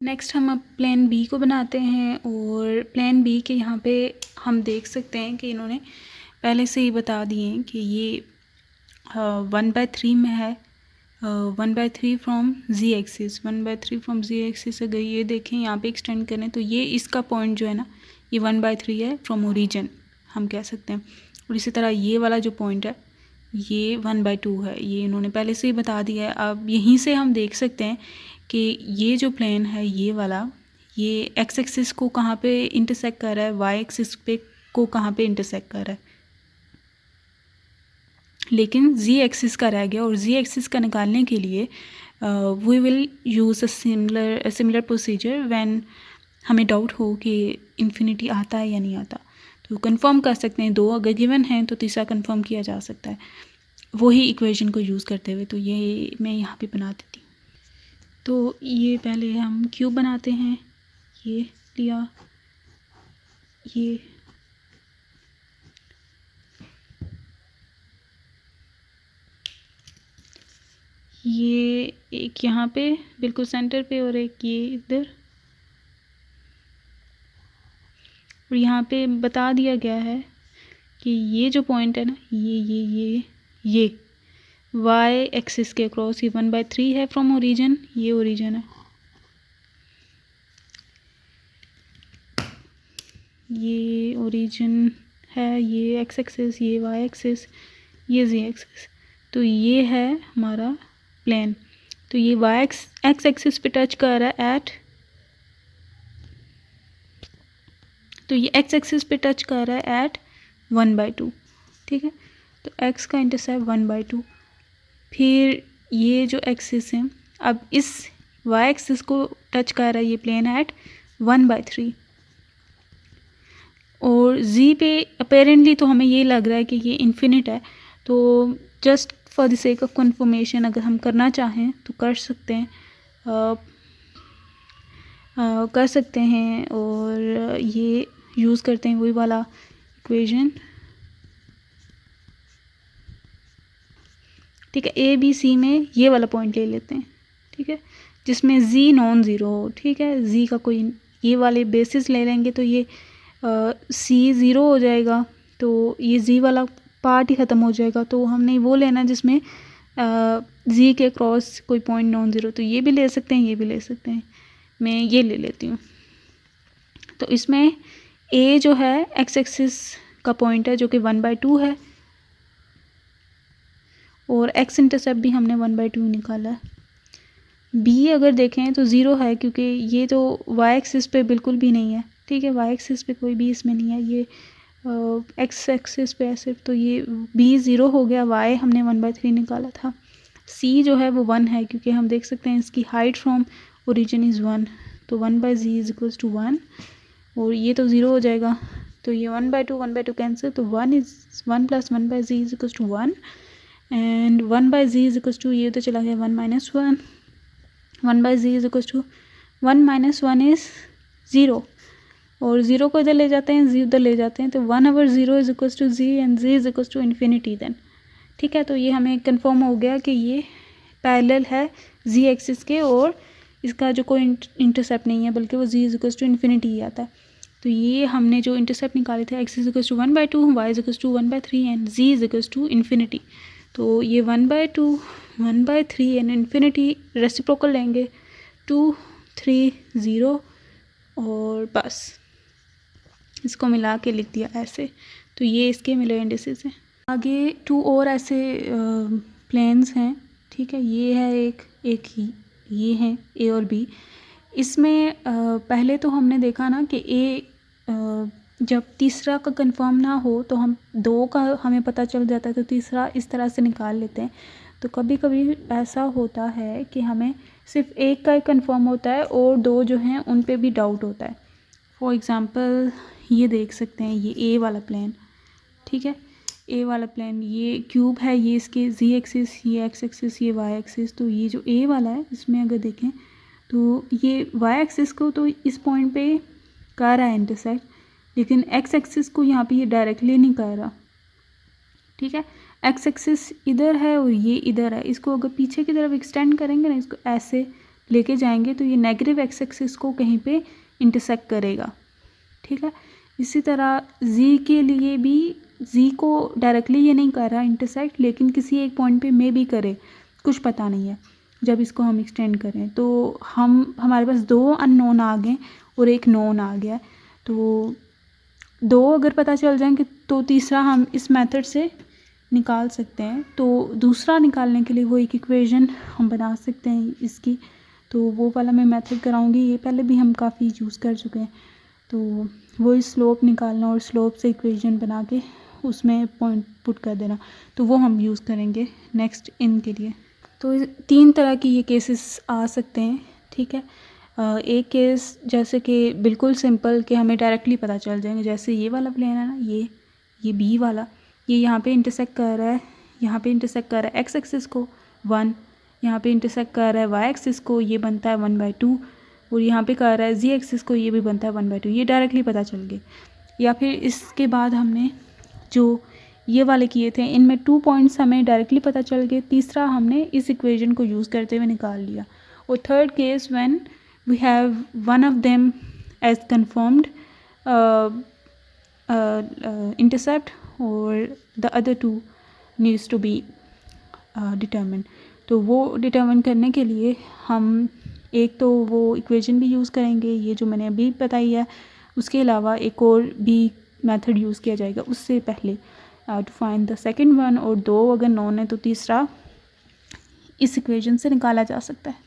Next हम अब plan B को बनाते हैं और प्लान बी के यहाँ पे हम देख सकते हैं कि इन्होंने पहले से ही बता दिए हैं कि ये 1/3 में है। 1/3 from Z axis, 1/3 from Z axis अगर ये देखें यहाँ पे एक्सटेंड करें तो ये इसका पॉइंट जो है ना ये 1/3 है फ्रॉम ओरिजिन हम कह सकते हैं। और इसी तरह ये वाला जो पॉइंट है ये 1/2 है, ये इन्होंने पहले से ही बता दिया है। अब यहीं से हम देख सकते हैं कि ये जो प्लेन है ये वाला ये एक्स एक्सिस को कहाँ पे इंटरसेक्ट कर रहा है, वाई एक्सिस पे को कहाँ पे इंटरसेक्ट कर रहा है, लेकिन जी एक्सिस का रह गया। और जी एक्सिस का निकालने के लिए we will use a similar procedure when हमें डाउट हो कि इन्फिनिटी आता है या नहीं आता। तो कंफर्म कर सकते हैं, 2 अगर गिवन हैं तो तीसरा कंफर्म किया जा सकता है वही इक्वेशन को यूज़ करते हुए। तो ये मैं यहाँ पे बना देती हूँ। तो ये पहले हम क्यूब बनाते हैं, ये लिया, ये एक यहाँ पे बिल्कुल सेंटर पे और एक ये इधर। और यहाँ पे बता दिया गया है कि ये जो पॉइंट है ना ये वाई एक्सिस के अक्रॉस ये 1/3 है फ्रॉम ओरिजिन, ये ओरिजिन है, ये ओरिजिन है, ये एक्स एक्सिस, ये वाई एक्सिस, ये जी एक्सिस। तो ये है हमारा प्लेन। तो ये वाई एक्स एक्सिस पे टच कर रहा है एट, तो ये एक्स एक्सिस पे टच कर रहा है एट 1/2, ठीक है। तो एक्स का इंटरसेप्ट 1/2। फिर ये जो एक्सिस है अब इस वाई एक्सिस को टच कर रहा है ये प्लेन एट 1/3। और जी पे अपेरेंटली तो हमें ये लग रहा है कि ये इन्फिनिट है। तो just for the sake of confirmation अगर हम करना चाहें तो कर सकते हैं, और ये यूज़ करते हैं वही वाला इक्वेशन, ठीक है। ए बी सी में ये वाला पॉइंट ले लेते हैं, ठीक है, जिसमें जी नॉन ज़ीरो हो, ठीक है। जी का कोई ये वाले बेसिस ले लेंगे तो ये सी ज़ीरो हो जाएगा, तो ये जी वाला पार्ट ही ख़त्म हो जाएगा। तो हमने वो लेना जिसमें जी के क्रॉस कोई पॉइंट नॉन ज़ीरो। तो ये भी ले सकते हैं, ये भी ले सकते हैं, मैं ये ले लेती हूँ। तो इसमें ए जो है एक्स एक्सिस का पॉइंट है जो कि 1/2 है, और एक्स इंटरसेप्ट भी हमने 1/2 निकाला है। बी अगर देखें तो ज़ीरो है क्योंकि ये तो वाई एक्सिस पे बिल्कुल भी नहीं है, ठीक है, वाई एक्सिस पे कोई भी इसमें नहीं है, ये एक्स एक्सिस पे है सिर्फ। तो ये बी ज़ीरो हो गया, वाई हमने 1/3 निकाला था। सी जो है वो 1 है क्योंकि हम देख सकते हैं इसकी हाइट फ्रॉम ओरिजिन इज़ 1, तो 1/z इज इक्वल्स टू 1, और ये तो ज़ीरो हो जाएगा। तो ये 1/2 कैंसिल, तो 1 + 1/z is equals to 1, and 1/z is equals to ये तो चला गया 1 - 1, 1/z is equals to 1 - 1 is 0, और 0 को इधर ले जाते हैं, z उधर ले जाते हैं, तो 1/0 is equals to z and z is equals to infinity then, ठीक है। तो ये हमें कंफर्म हो गया कि ये पैरेलल है z एक्सिस के, और इसका जो कोई इंटरसेप्ट नहीं है बल्कि वो z is equals to infinity ही आता है। तो ये हमने जो इंटरसेप्ट निकाले थे x is equals to 1/2, y is equals to 1/3 and z is equals to infinity. तो ये 1/2, 1/3 एंड इन्फिनिटी रेसिप्रोकल लेंगे 2, 3, 0, और बस इसको मिला के लिख दिया ऐसे। तो ये इसके मिलर इंडिसेस हैं। आगे 2 और ऐसे प्लेन्स हैं, ठीक है, ये है एक ही, ये हैं ए और बी। इसमें पहले तो हमने देखा ना कि ए जब तीसरा का कंफर्म ना हो तो हम 2 का हमें पता चल जाता है, तो तीसरा इस तरह से निकाल लेते हैं। तो कभी कभी ऐसा होता है कि हमें सिर्फ एक का ही कंफर्म होता है और 2 जो हैं उन पे भी डाउट होता है। फॉर एग्ज़ाम्पल ये देख सकते हैं, ये ए वाला प्लेन, ठीक है, ए वाला प्लेन, ये क्यूब है, ये इसके जी एक्सिस, ये एक्स एक्सिस, ये वाई एक्सिस। तो ये जो ए वाला है इसमें अगर देखें तो ये वाई एक्सिस को तो इस पॉइंट पे कर रहा है इंटरसेक्ट, लेकिन एक्स एक्सिस को यहाँ पे ये डायरेक्टली नहीं कर रहा, ठीक है। एक्स एक्सिस इधर है और ये इधर है, इसको अगर पीछे की तरफ एक्सटेंड करेंगे ना, इसको ऐसे लेके जाएंगे तो ये नेगेटिव एक्स एक्सिस को कहीं पे इंटरसेक्ट करेगा, ठीक है। इसी तरह z के लिए भी z को डायरेक्टली ये नहीं कर रहा इंटरसेक्ट, लेकिन किसी एक पॉइंट पे मे भी करे, कुछ पता नहीं है। जब इसको हम एक्सटेंड करें तो हमारे पास 2 अननोन आ गए और एक नोन आ गया, तो 2 अगर पता चल जाएंगे तो तीसरा हम इस मेथड से निकाल सकते हैं। तो दूसरा निकालने के लिए वो एक इक्वेशन हम बना सकते हैं इसकी, तो वो वाला मैं मेथड कराऊंगी, ये पहले भी हम काफ़ी यूज़ कर चुके हैं। तो वो स्लोप निकालना और स्लोप से इक्वेशन बना के उसमें पॉइंट पुट कर देना, तो वो हम यूज़ करेंगे नेक्स्ट इन के लिए। तो 3 तरह की ये केसेस आ सकते हैं, ठीक है। एक केस जैसे कि बिल्कुल सिंपल कि हमें डायरेक्टली पता चल जाएंगे, जैसे ये वाला प्लेन है ना, ये बी वाला, ये यहाँ पे इंटरसेक्ट कर रहा है, यहाँ पे इंटरसेक्ट कर रहा है एक्स एक्सिस को 1, यहाँ पे इंटरसेक्ट कर रहा है वाई एक्सिस को, ये बनता है 1/2, और यहाँ पे कर रहा है जी एक्सिस को, ये भी बनता है 1/2। ये डायरेक्टली पता चल गए। या फिर इसके बाद हमने जो ये वाले किए थे, इनमें 2 पॉइंट्स हमें डायरेक्टली पता चल गए, तीसरा हमने इस इक्वेशन को यूज़ करते हुए निकाल लिया। और third case when we have one of them as confirmed intercept और the other 2 needs to be determine. तो वो डिटर्मिन करने के लिए हम एक तो वो इक्वेशन भी यूज़ करेंगे, ये जो मैंने अभी बताई है, उसके अलावा एक और भी मेथड यूज़ किया जाएगा उससे पहले to find the second one, और 2 अगर नॉन है तो तीसरा इस इक्वेशन से निकाला जा सकता है।